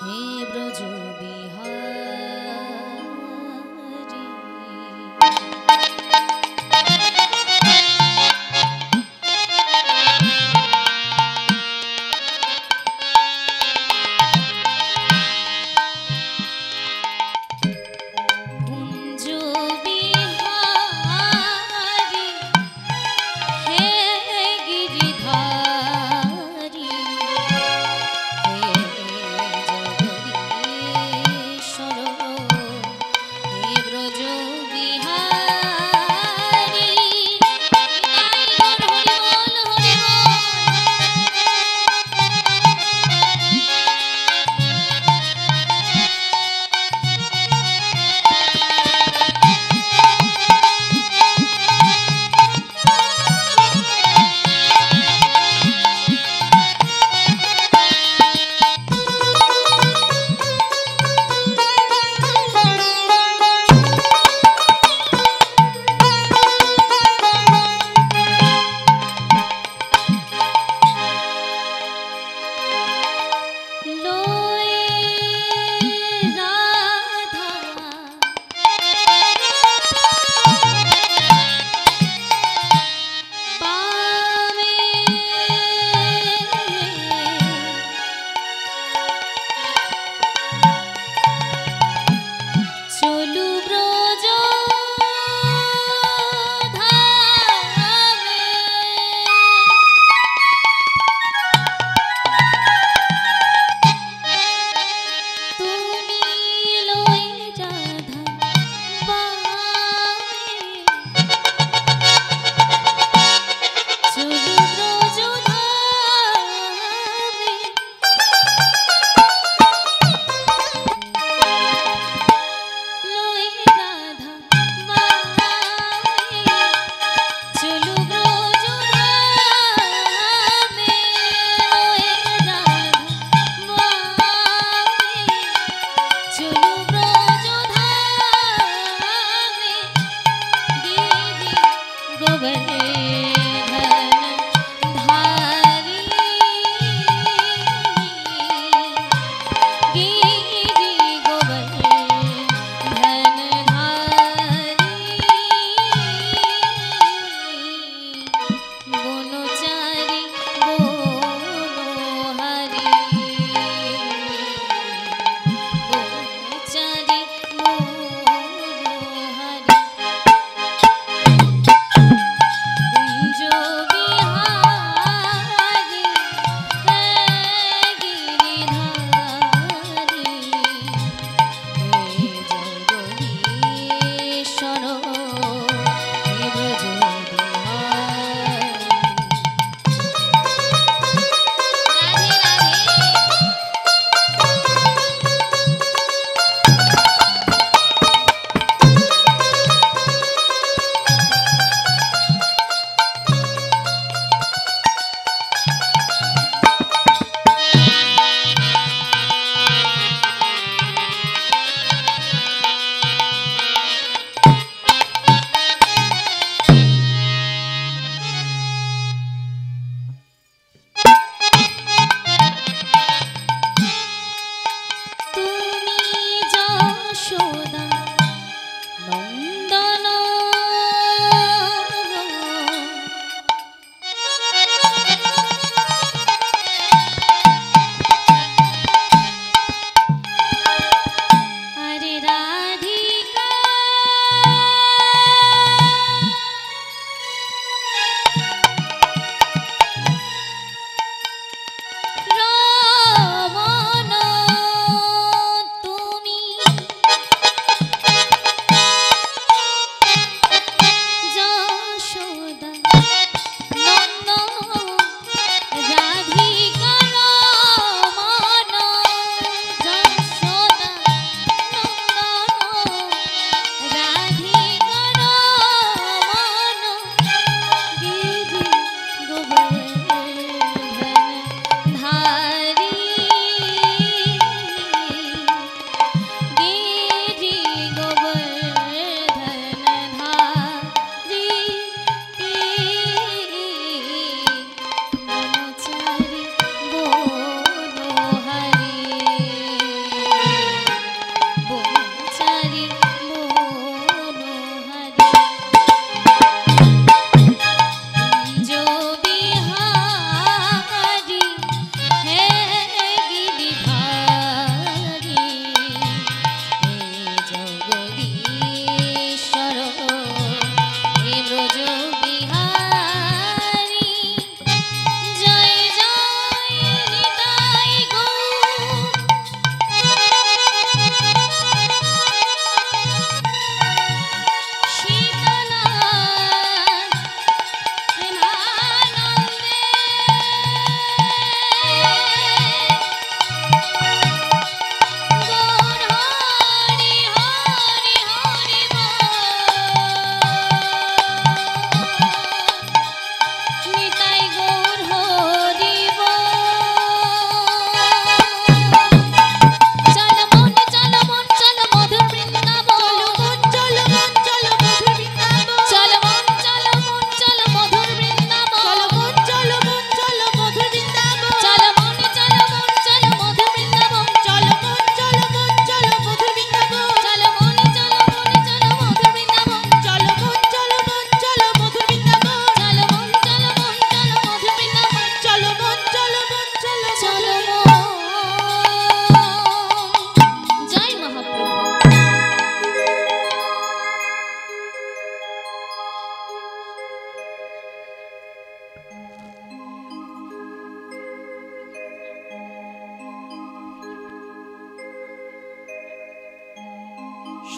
হে ব্রজ বিহারী। কুঞ্জ বিহারী হে গিরিধারী হে জগদীশ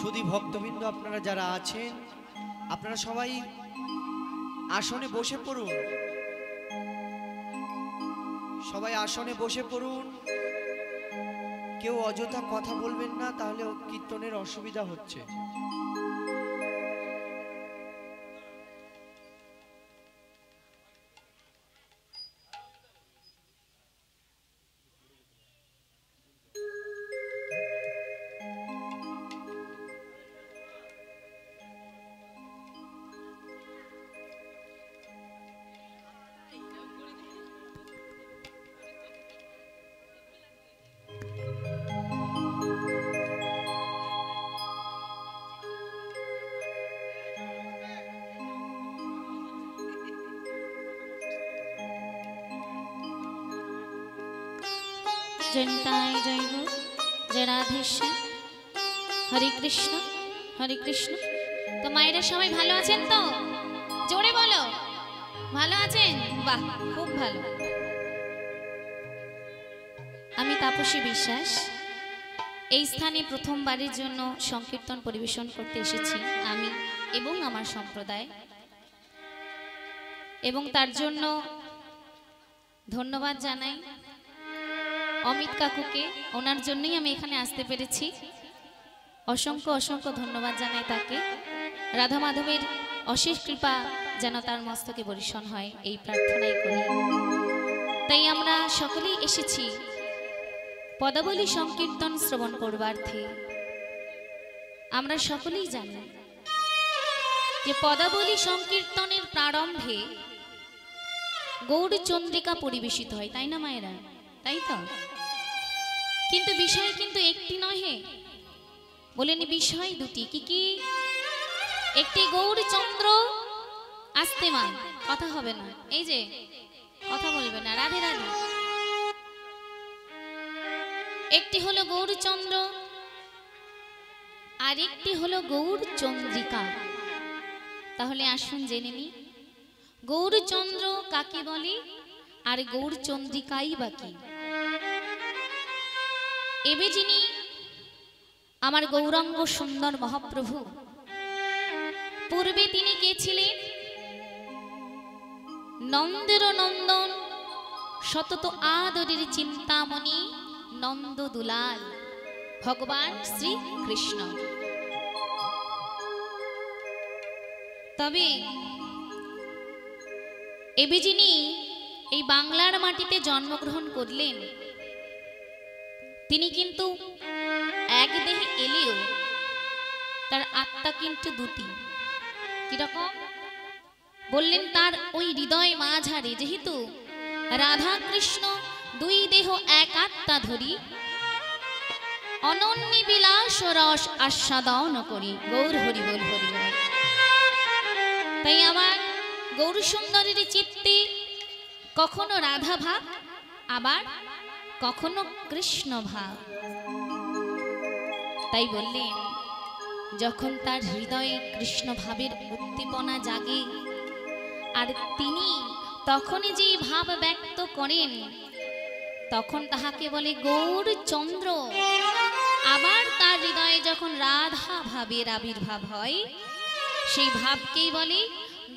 সুধী ভক্তবৃন্দ আপনারা যারা আছেন আপনারা সবাই আসনে বসে পড়ুন, সবাই আসনে বসে পড়ুন। কেউ অযথা কথা বলবেন না, তাহলে কীর্তনের অসুবিধা হচ্ছে। জয়ন্তায় জয় গো, জয় রাধেশ্যাম, হরে কৃষ্ণ হরে কৃষ্ণ। তো মায়েরা সবাই ভালো আছেন তো? জোরে বলো, ভালো আছেন? বাহ, খুব ভালো। আমি তাপসী বিশ্বাস এই স্থানে প্রথমবারের জন্য সংকীর্তন পরিবেশন করতে এসেছি, আমি এবং আমার সম্প্রদায়, এবং তার জন্য ধন্যবাদ জানাই অমিত কাকুকে। ওনার জন্যই আমি এখানে আসতে পেরেছি। অসংখ্য অসংখ্য ধন্যবাদ জানাই তাকে। রাধা মাধবের অশেষ কৃপা যেন তার মস্তকে বর্ষণ হয়, এই প্রার্থনাই করি। তাই আমরা সকলেই এসেছি পদাবলী সংকীর্তন শ্রবণ করবার্থে। আমরা সকলেই জানি যে পদাবলী সংকীর্তনের প্রারম্ভে গৌরচন্দ্রিকা পরিবেশিত হয়, তাই না মায়েরা? তাই তো। কিন্তু বিষয় কিন্তু একটি নহে, বলেনি বিষয় দুটি। কি কি? একটি গৌরচন্দ্র, আস্তে মা, কথা হবে না, এই যে কথা বলবে না, রাধে রাধে। একটি হলো গৌরচন্দ্র, আর একটি হলো গৌরচন্দ্রিকা। তাহলে আসুন জেনে নি গৌরচন্দ্র কাকে বলে আর গৌরচন্দ্রিকাই বা কি। এবে যিনি আমার গৌরাঙ্গ সুন্দর মহাপ্রভু, পূর্বে তিনি কে ছিলেন? নন্দের নন্দন, সতত আদরের চিন্তামণি, নন্দ দুলাল ভগবান শ্রীকৃষ্ণ। তবে এবে যিনি এই বাংলার মাটিতে জন্মগ্রহণ করলেন, তিনি কিন্তু এক দেহে এলেও তার আত্মা কিন্তু দুটি। কিরকম বললেন? তার ওই হৃদয় মাঝারে যেহেতু রাধা কৃষ্ণ দুই দেহ এক আত্মা ধরি, অনন্য বিলাস রস আস্বাদন করি। গৌর হরি বল, হরি বল। তাই আমার গৌর সুন্দরীর চিত্তে কখনো রাধা ভাব, আবার কখনো কৃষ্ণ ভাব। তাই বললেন, যখন তার হৃদয়ে কৃষ্ণ ভাবের উদ্দীপনা জাগে, আর তিনি তখনই যে ভাব ব্যক্ত করেন, তখন তাহাকে বলে গৌরচন্দ্র। আবার তার হৃদয়ে যখন রাধা ভাবের আবির্ভাব হয়, সেই ভাবকেই বলে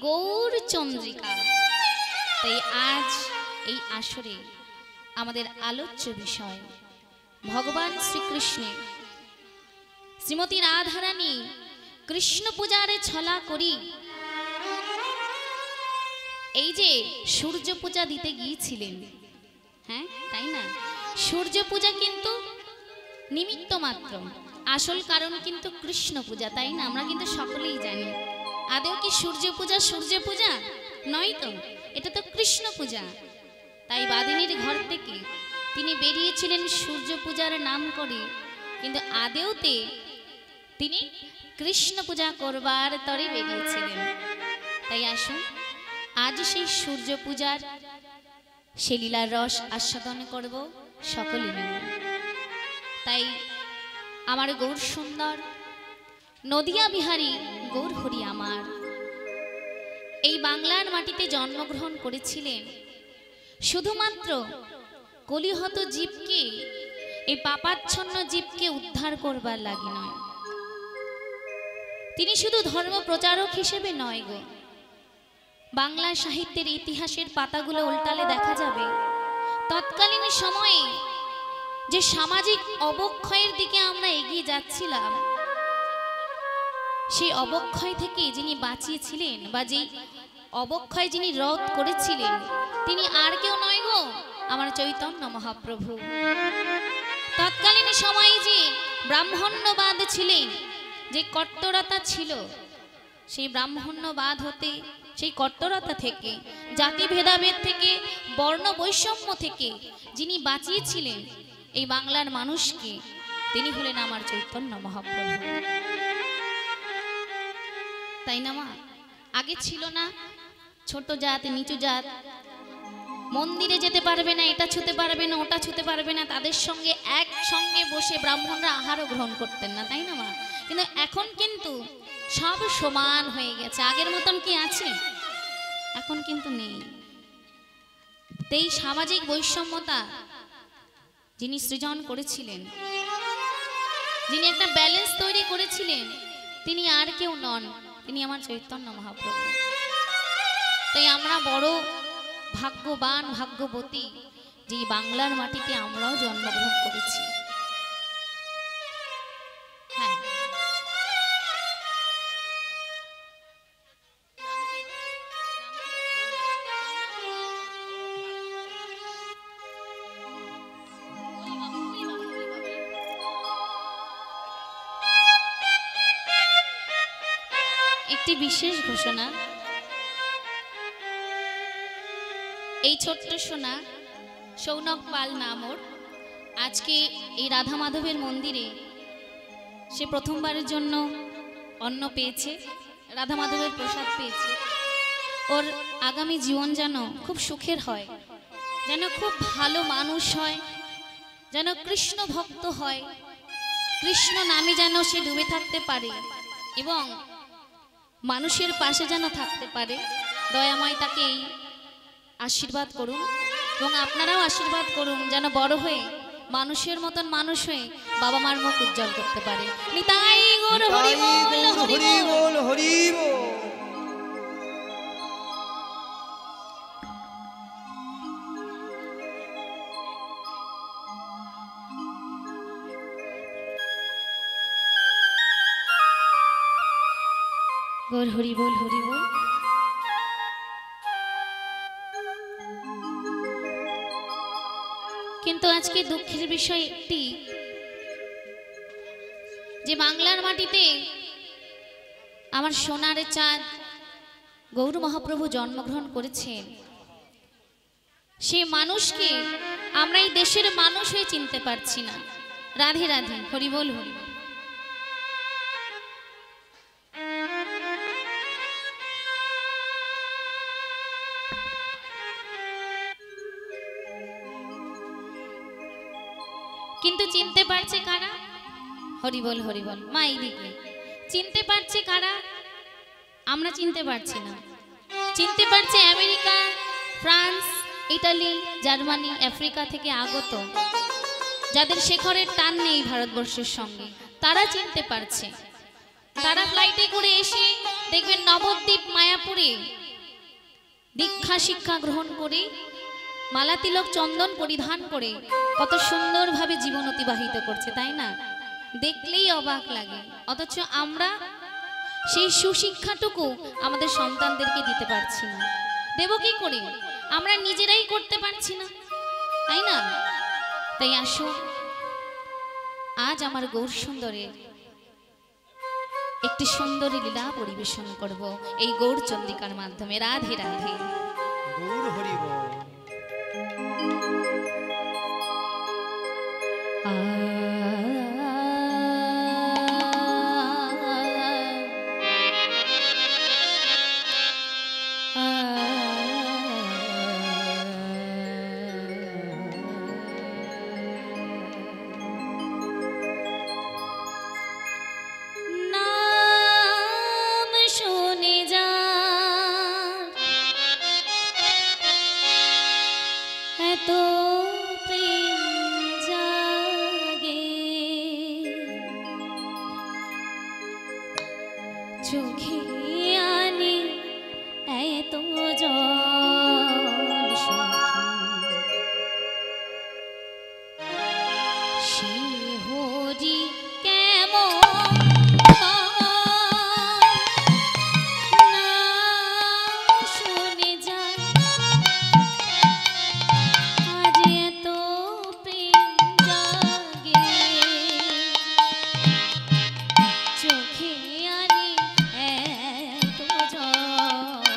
গৌরচন্দ্রিকা। তাই আজ এই আসরে আমাদের আলোচ্য বিষয় ভগবান শ্রীকৃষ্ণের শ্রীমতী রাধারানী কৃষ্ণ পূজার ছলা করি। এই যে সূর্য পূজা দিতে গিয়েছিলেন, হ্যাঁ তাই না? সূর্য পূজা কিন্তু নিমিত্ত মাত্র, আসল কারণ কিন্তু কৃষ্ণ পূজা, তাই না? আমরা কিন্তু সকলেই জানি। আদেও কি সূর্য পূজা নয় তো, এটা তো কৃষ্ণ পূজা। তাই বাদিনীর ঘর থেকে তিনি বেরিয়েছিলেন সূর্য পূজার নাম করে, কিন্তু আদেওতে তিনি কৃষ্ণ পূজা করবার তরে বেরিয়েছিলেন। তাই আসুন আজ সেই সূর্য পূজার সে লীলার রস আস্বাদন করব সকলে মিলে। তাই আমার গৌর সুন্দর নদিয়া বিহারী গৌর হরি আমার এই বাংলার মাটিতে জন্মগ্রহণ করেছিলেন শুধুমাত্র কলিহত জীবকে, এই পাপাচ্ছন্ন জীবকে উদ্ধার করবার লাগি নয়। তিনি শুধু ধর্ম প্রচারক হিসেবে নয় গো, বাংলা সাহিত্যের ইতিহাসের পাতাগুলো উল্টালে দেখা যাবে তৎকালীন সময়ে যে সামাজিক অবক্ষয়ের দিকে আমরা এগিয়ে যাচ্ছিলাম, সেই অবক্ষয় থেকে যিনি বাঁচিয়েছিলেন বা যেই অবক্ষয় যিনি রোধ করেছিলেন, তিনি আর কেউ নয় গো, আমার চৈতন্য মহাপ্রভু। তৎকালীন সময়ে যে ব্রাহ্মণ্যবাদ ছিলেন, যে কট্টরতা ছিল, সেই ব্রাহ্মণ্যবাদ হতে, সেই কট্টরতা থেকে, জাতি ভেদাভেদ থেকে, বর্ণ বৈষম্য থেকে যিনি বাঁচিয়েছিলেন এই বাংলার মানুষকে, তিনি হলেন আমার চৈতন্য মহাপ্রভু। তাই না মা? আগে ছিল না ছোট জাত নিচু জাত, মন্দিরে যেতে পারবে না, এটা ছুতে পারবে না, ওটা ছুতে পারবে না, তাদের সঙ্গে একসঙ্গে বসে ব্রাহ্মণরা আহারও গ্রহণ করতেন না, তাই না মা? কিন্তু এখন কিন্তু সব সমান হয়ে গেছে। আগের মতন কি আছে? এখন কিন্তু নেই। এই সামাজিক বৈষম্যতা যিনি সৃজন করেছিলেন, যিনি একটা ব্যালেন্স তৈরি করেছিলেন, তিনি আর কেউ নন, তিনি আমার চৈতন্য মহাপ্রভু। তাই আমরা বড় ভাগ্যবান, ভাগ্যবতী যে বাংলার মাটিতে আমরাও জন্মগ্রহণ করেছি। হ্যাঁ, একটি বিশেষ ঘোষণা। এই ছোট্ট সোনা সৌনক পাল নাম ওর, আজকে এই রাধা মাধবের মন্দিরে সে প্রথমবারের জন্য অন্ন পেয়েছে, রাধা মাধবের প্রসাদ পেয়েছে। ওর আগামী জীবন যেন খুব সুখের হয়, যেন খুব ভালো মানুষ হয়, যেন কৃষ্ণ ভক্ত হয়, কৃষ্ণ নামে যেন সে ডুবে থাকতে পারে এবং মানুষের পাশে যেন থাকতে পারে। দয়াময় তাকে এই আশীর্বাদ করুন এবং আপনারাও আশীর্বাদ করুন যেন বড় হয়ে মানুষের মতন মানুষ হয়ে বাবা মার মুখ উজ্জ্বল করতে পারে। নিতাই গৌর হরি বল, হরি বল, হরি বল। গৌর হরি বল, হরি বল। কিন্তু আজকে দুঃখের বিষয় একটি, যে বাংলার মাটিতে আমার সোনার চাঁদ গৌর মহাপ্রভু জন্মগ্রহণ করেছেন, সে মানুষকে আমরা এই দেশের মানুষ হয়ে চিনতে পারছি না। রাধে রাধে, হরি বল, হরি বল। কিন্তু চিনতে পারছে কারা? হরি বল, হরি বল। মা এইদিকে, চিনতে পারছে কারা? আমরা চিনতে পারছি না। চিনতে পারছে America, France, Italy, Germany, Africa থেকে আগত, যাদের শেখরের টান নেই ভারতবর্ষের সঙ্গে, তারা চিনতে পারছে। তারা ফ্লাইটে করে এসে দেখবেন নবদ্বীপ মায়াপুরে দীক্ষা শিক্ষা গ্রহণ করে, মালা তিলক চন্দন পরিধান করে কত সুন্দরভাবে জীবন অতিবাহিত করছে, তাই না? দেখলেই অবাক লাগে। অথচ আমরা সেই সুশিক্ষাটুকু আমাদের সন্তানদেরকে দিতে পারছি না। দেব কি করে? আমরা নিজেরাই করতে পারছি না, তাই না? তাই আসুন আজ আমার গৌর সুন্দরের একটি সুন্দরী লীলা পরিবেশন করব এই গৌর চন্দ্রিকার মাধ্যমে। রাধে রাধে, গৌর হরি বল। নাম শুনে যা এত প্রেম জাগে, চোখে আনে এত জল সখী সে হরি কেমন না শুনে যায় আজ এত প্রেম জাগে চোখে আনে এত জল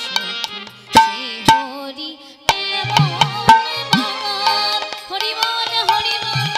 সখী সে হরি কেমন হরি বল হরি বল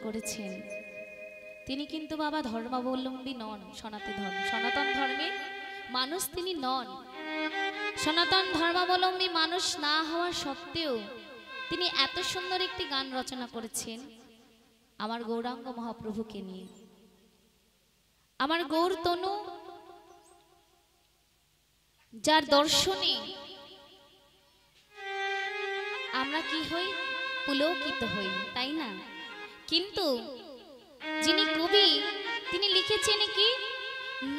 করেছেন তিনি কিন্তু বাবা ধর্মাবলম্বী নন, সনাতন ধর্মের মানুষ তিনি নন। সনাতন ধর্মাবলম্বী মানুষ না হওয়া সত্ত্বেও তিনি এত সুন্দর একটি গান রচনা করেছেন আমার গৌরাঙ্গ মহাপ্রভুকে নিয়ে। আমার গৌর তনু যার দর্শনে আমরা কি হই, পুলকিত হই, তাই না? কিন্তু যিনি কবি তিনি লিখেছেন কি,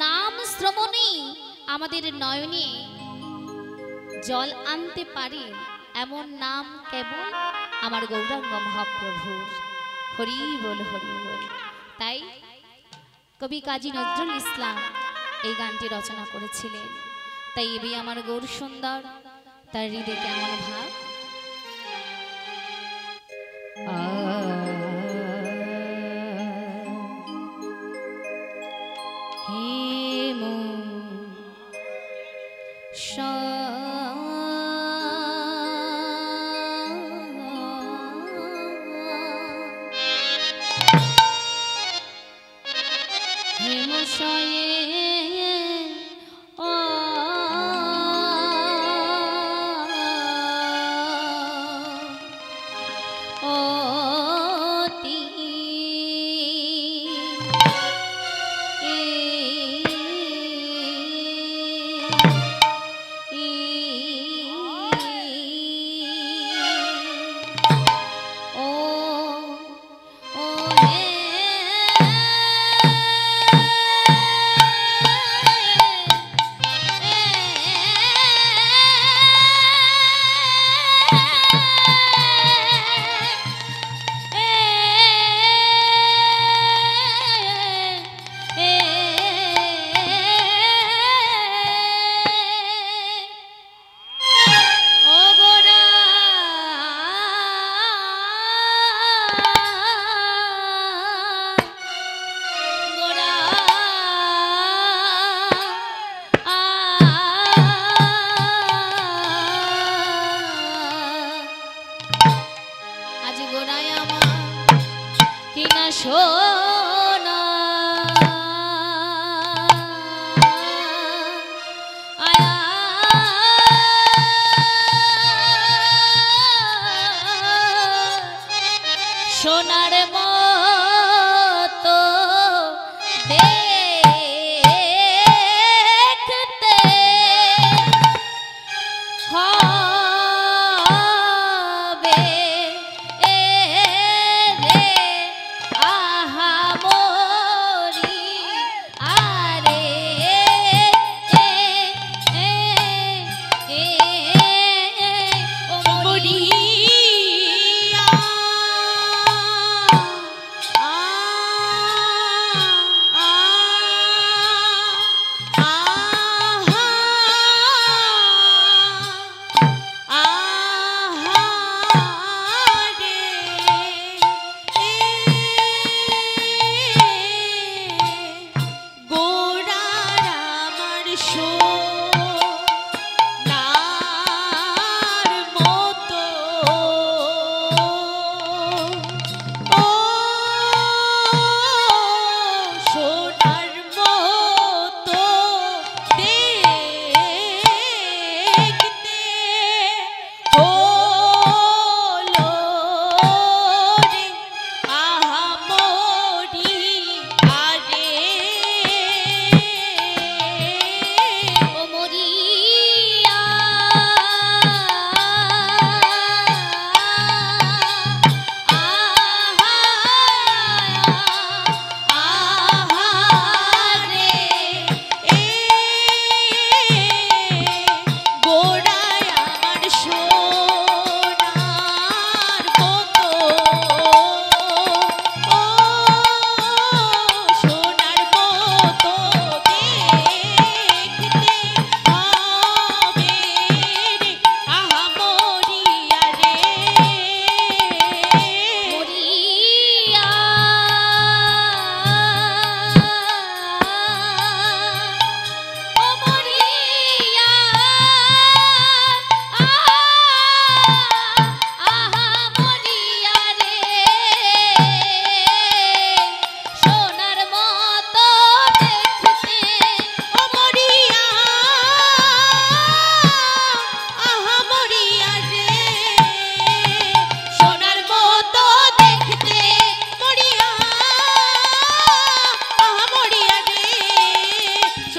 নাম শ্রবণে আমাদের নয়নে জল আনতে পারে এমন নাম কেবল আমার গৌরাঙ্গ মহাপ্রভুর। হরি বল হরি বল। তাই কবি কাজী নজরুল ইসলাম এই গানটি রচনা করেছিলেন। তাই এবি আমার গৌর সুন্দর তার হৃদয়ে কেমন ভাব।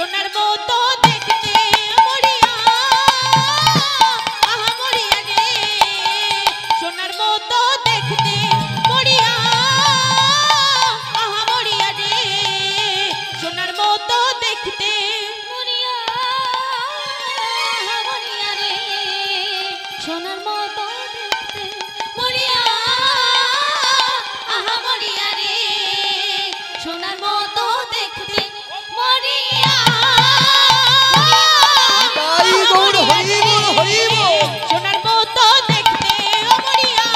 সোনার মতো দেখতে মরিয়া আহা মরিয়া রে সোনার মতো দেখতে মরিয়া আহা মরিয়া রে সোনার মতো দেখতে মরিয়া মরিয়া রে সোনার মতো দেখতে মরিয়া আহা মরিয়া রে সোনার মতো দেখতে মরিয়া তাই গৌর হরি বল হরি বল। সোনার মতো দেখতে মরিয়া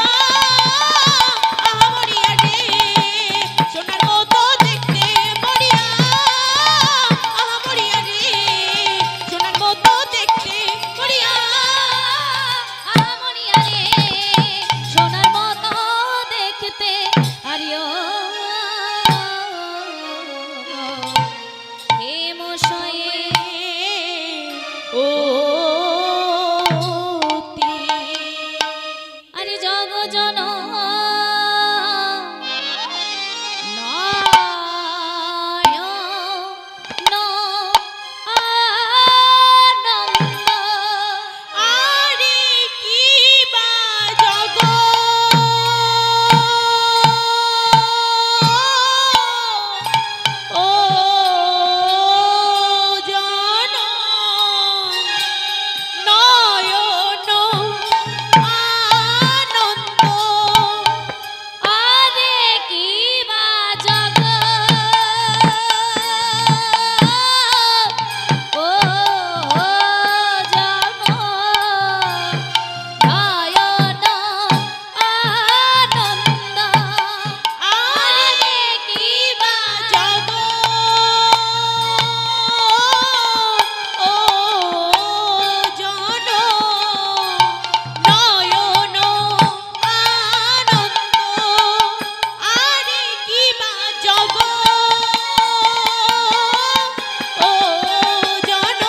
আহা মরিয়া রে সোনার মতো দেখতে মরিয়া আহা মরিয়া রে সোনার মতো দেখতে মরিয়া আহা মরিয়া রে সোনার মতো দেখতে আরিও হে মশয়ে ও আরে জগজন আরে কি বা জগৎ ও জন নয়ন আনন্দ আরে কি বা জগৎ ও জন নয়ন আনন্দ আরে কি বা জগৎ ও জন নয়ন আনন্দ আরে কি বা জগৎ ও জন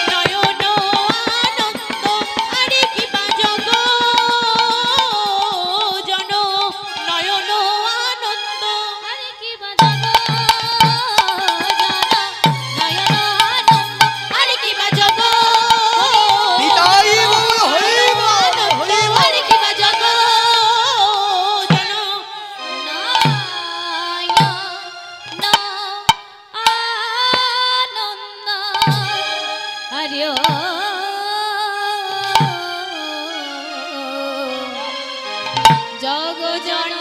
নয়ন আনন্দ আরে কি বা জগৎ জন নয়ন আনন্দ আরে কি বা জগৎ নয়ন আনন্দ আরে কি বা জগৎ নিতাই গৌর হরি বল হরি বল। আরে কি বা জগৎ জন নয়ন আনন্দ আরে জগ জন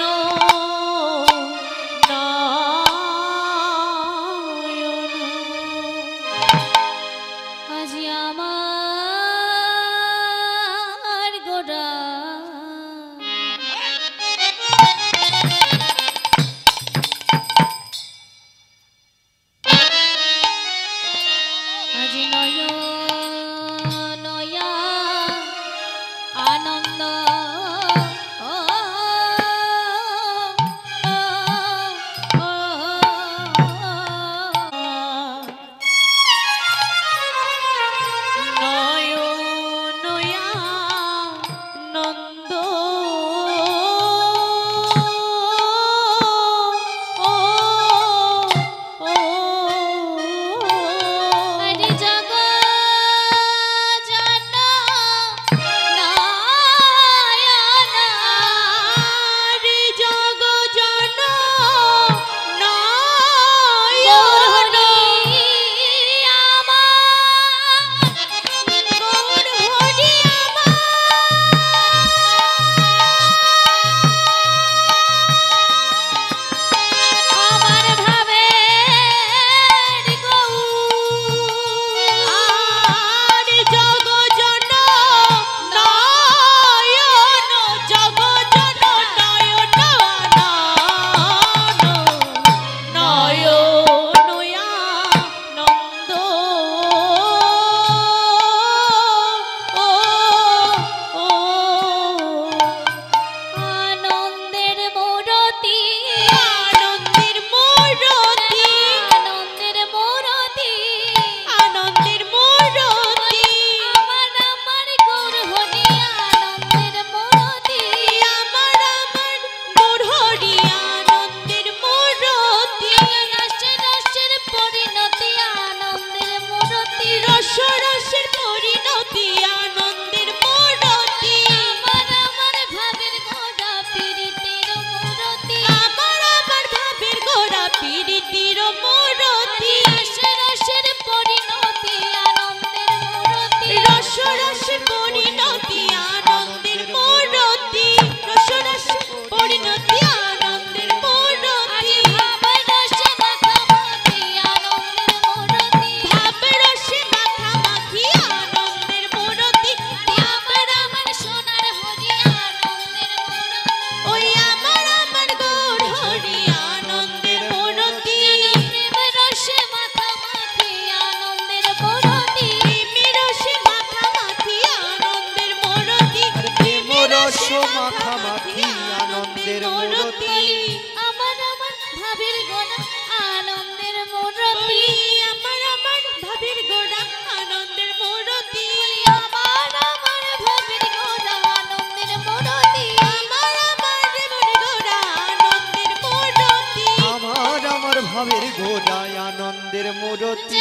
আজি আমার গোড়া আজি নয়ন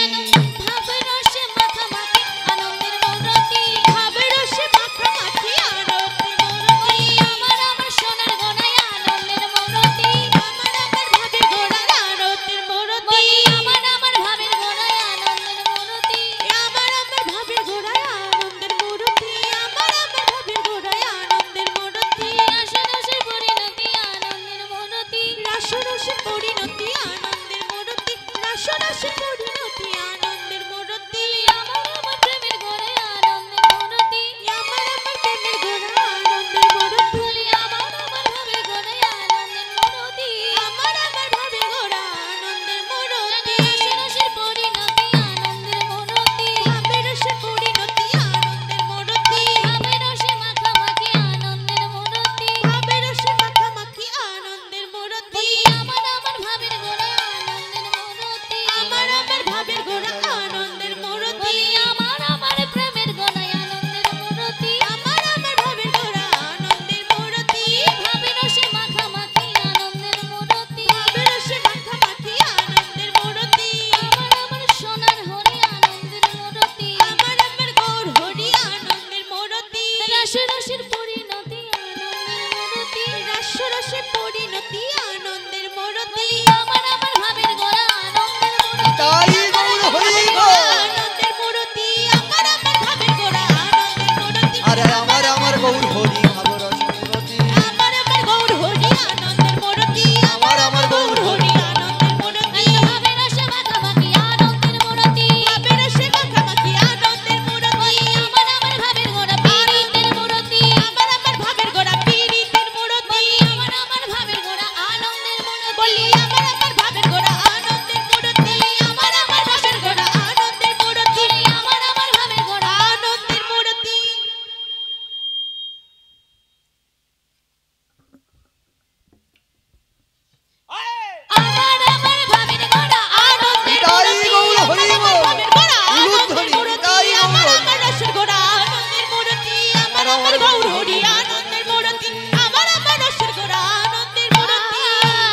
যেন ভাবরসে মাখামাখি আনন্দের মূরতি, ভাবরসে মাখামাখি আনন্দের মূরতি, আমার আমার সোনার গলায় আনন্দের মূরতি, আমার আমার ভাবের গোড়ায় আনন্দের মূরতি, আমার আমার ভাবের গলায় আনন্দের মূরতি, আমার আমার ভাবের গোড়ায় আনন্দের মূরতি, আমার আমার ভাবের গোড়ায় আনন্দের মূরতি, রাসরসের পরিণতি আনন্দের মূরতি, রাসরসে পরিণতি আনন্দের মূরতি, রাসরসে পরিণতি আনন্দের মূরতি, আমার আমার প্রেমের গলায় আনন্দের মূরতি, আমার আমার প্রেমের গোড়ায় আনন্দের মূরতি, আমার আমার ভাবের গলায় আনন্দের মূরতি, আমার আমার ভাবের গোড়ায় আনন্দের মূরতি, রাসরসের পরিণতি আনন্দের মূরতি, ভাবেরসে পরিণতি আনন্দের মূরতি, ভাবেরসে মাখামাখি আনন্দের মূরতি, ভাবেরসে মাখামাখি আনন্দের মূরতি, আমার আমার ভাবের গলায় আনন্দের মূরতি, আমার আমার ভাবের গোড়ায় আনন্দের মূরতি, আমার আমার প্রেমের গলায় আনন্দের মূরতি, আমার আমার ভাবের গোড়ায় আনন্দের মূরতি, ভাবেরসে মাখামাখি আনন্দের মূরতি, ভাবেরসে মাখামাখি আনন্দের মূরতি, আমার আমার সোনার হরি আনন্দের মূরতি, আমার আমার গৌর হরি আনন্দের মূরতি, রাসরসের পরিণতি আনন্দের মূরতি, রাসরসে পরিণতি আনন্দের মূরতি, আমার আমার ভাবের গলা আনন্দের মূরতি, তাই গৌর হরি গো। আনন্দের মূরতি, আমার আমার ভাবের গোড়া আনন্দের মূরতি, আরে আমার আমার গৌর হরি ভাবরস মূরতি, আমার আমার গৌর হরি আনন্দের মূরতি, আমার আমার গৌর হরি। হরি আনন্দের মূরতি, ভাবেরসে মাখামাখি আনন্দের মূরতি, ভাবেরসে মাখামাখি আনন্দের মূরতি, আমার আমার ভাবের গলা পীড়িতের মূরতি, আমার আমার ভাবের গোড়া পীড়িতের মূরতি, আমার আমার ভাবের গলা আনন্দের মূরতি, বলি আমার আমার ভাবের গোড়া আনন্দের মূরতি, আমার আমার ভাবের গোড়া আনন্দের মূরতি, আমার আমার ভাবের গলা আনন্দের মূরতি, আমার আমার ভাবের গলা আনন্দের তাই মূরতি, গৌর হরি গো। ভাবের গোড়া আনন্দের উলুধ্বনি, মূরতি, তাই গৌর আমার হরি। আমার রসের গোড়া আনন্দের মূরতি, আমার আমার গৌর হরি আনন্দের মূরতি, আমার আমার রসের গোড়া আনন্দের মূরতি,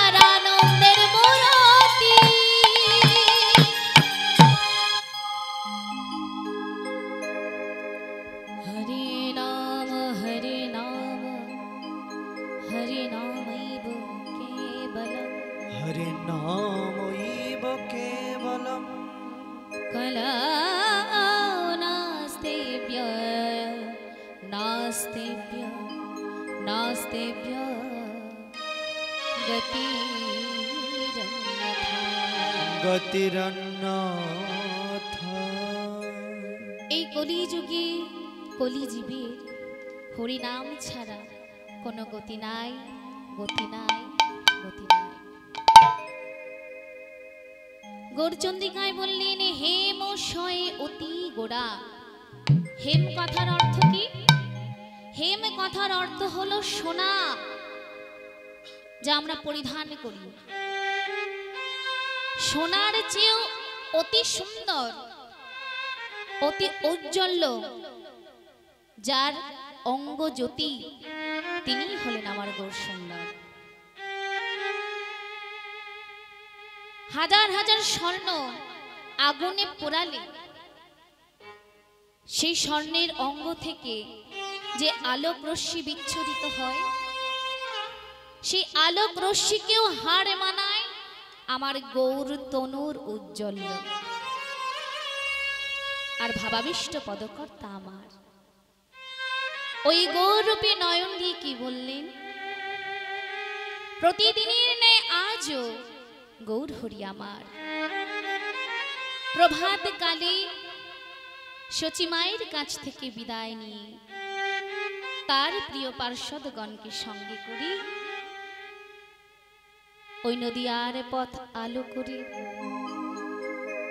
আর আনন্দের মূরতি, হরে নাম হরে নামৈব কেবলম হরে নামৈব কেবলম কলাও নাস্তেভ্য নাস্তেভ্য নাস্তেভ্য গতিরন্যথা। গতিরন্যথা। এই কলিযুগে কলিজীবের হরিনাম ছাড়া কোনো গতি নাই, গতি নাই, গতি নাই। গৌরচন্দ্রিকায় বললেন হেম শয়ে অতি গোড়া। হেম কথার অর্থ কি? হেম কথার অর্থ হলো সোনা, যা আমরা পরিধান করি। সোনার চেয়েও অতি সুন্দর, অতি ঔজ্জ্বল্য যার অঙ্গ জ্যোতি, তিনি হলেন আমার গৌর সুন্দর। হাজার হাজার স্বর্ণ আগুনে পোড়ালে সেই স্বর্ণের অঙ্গ থেকে যে আলোক রশ্মি বিচ্ছুরিত হয়, সেই আলোক রশ্মিকেও হার মানায় আমার গৌর তনুর উজ্জ্বল্য। আর ভাবাবিষ্ট পদকর্তা আমার ওই গৌরূপী নয়ন দিয়ে কি বললেন? প্রতিদিনের ন্যায় আজও গৌর হরি আমার। প্রভাত কালে সচিমায়ের কাছ থেকে বিদায় নিয়ে তার প্রিয় পার্ষদগণকে সঙ্গে করি ওই নদীয়ার পথ আলো করে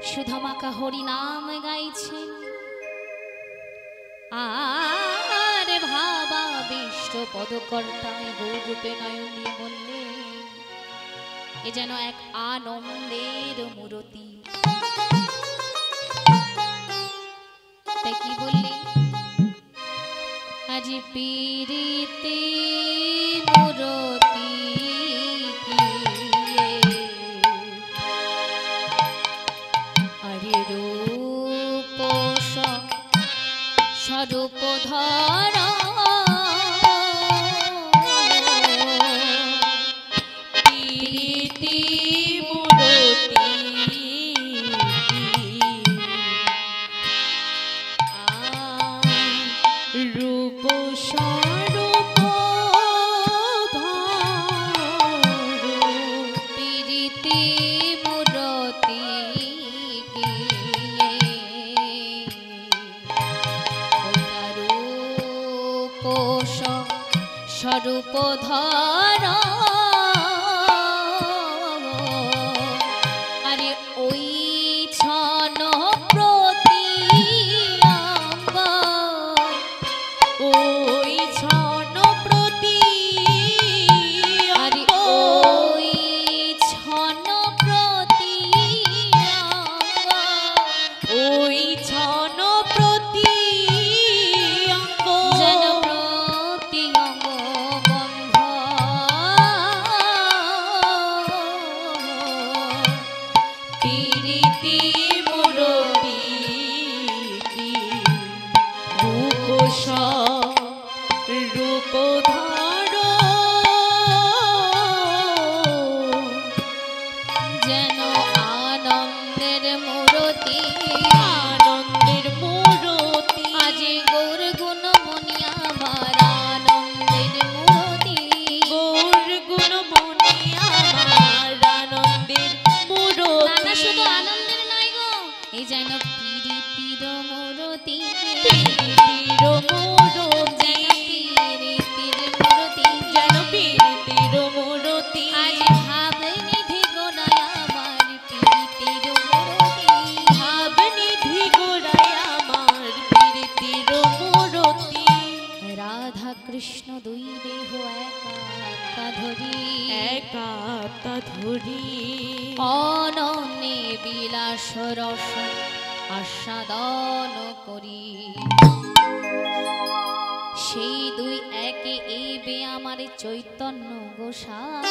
সুধামাকা হরি নাম গাইছেন। আর ভাবাবিষ্ট পদকর্তায় গৌরূপে নয়ন দিয়ে বললেন এ যেন এক আনন্দের মূরতি। তাই কি বললেন? আজ পীড়িতে মূরতি আরে স্বরূপ ধর প্রীতি মূরতি রূপ স্বরূপ প্রীতি মূরতি স্বরূপ ধর আরে ওই ছন প্রতি ওই ছন প্রতি আরে ওই ছন প্রতি ওই ছন প্রতি যেন প্রতি অঙ্গ বন্ধ প্রীতি মূরতি রূপ রূপ ধর যেন আনন্দের মূরতি আনন্দের মূরতি আজি গৌর গুণ মনি আমার আনন্দের মূরতি গৌর গুণ মনি আমার আনন্দের নানা শুধু মূরতি আনন্দের নয় গো এই যেন প্রীতির মূরতি প্রীতির মূরতি প্রীতির মূরতি যেন প্রীতির মূরতি আজ ভাব নিধি গোড়ায় আমার প্রীতির মূরতি ভাবনিধি গোড়ায় আমার প্রীতির মূরতি রাধা কৃষ্ণ দুই দেহ একা ধরি একা ধরি অনন্যে বিলাস রস আস্বাদন করি সেই দুই একে এবে আমার চৈতন্য গোসাই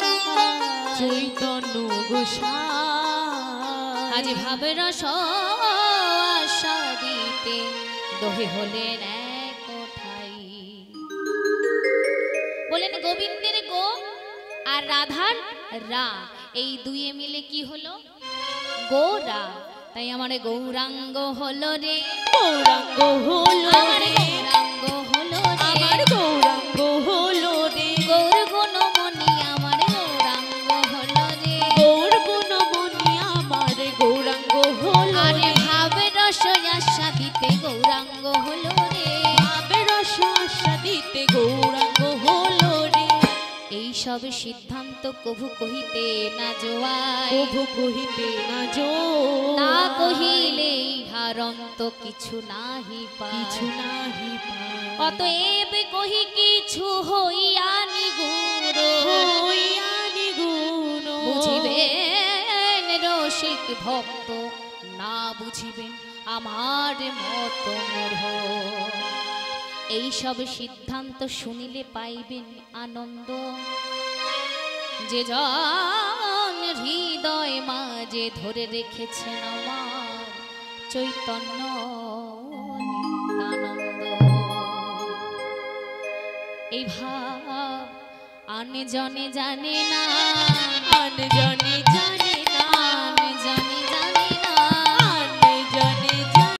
চৈতন্য গোসাই আজ ভাবে রস আস্বাদিতে দোহে হলেন এক ঠাই বলেন গোবিন্দের গো আর রাধার রা এই দুয়ে মিলে কি হলো গোরা তাই আমার গৌরাঙ্গ হলো রে গৌরাঙ্গ হলো আমার রে গৌরাঙ্গ হলো আমার রে গৌরাঙ্গ হলো রে গৌর গুণমণি আমার গৌরাঙ্গ হলো রে গৌর গুণমণি আমার গৌরাঙ্গ হলো আরে রে ভাবে রস আস্বাদিতে গৌরাঙ্গ হলো রে ভাবে রস আস্বাদিতে গৌরাঙ্গ হলো রে এই সব সিদ্ধান্ত কভু কহিতে না জোয়াই প্রভু কহিতে না যো না কহিলে হারন্ত কিছু নাহি পাই কিছু নাহি অতএব কহি কিছু হইয়া নিগুণ হইয়ানি গুণ বুঝিবেন রসিক ভক্ত না বুঝিবেন আমার মত মূঢ় এই সব সিদ্ধান্ত শুনিলে পাইবেন আনন্দ যে জন হৃদয় মাঝে ধরে রেখেছেন আমার চৈতন্য নিত্যানন্দ এই ভাব আনে জনে জানে না আনজনে জানে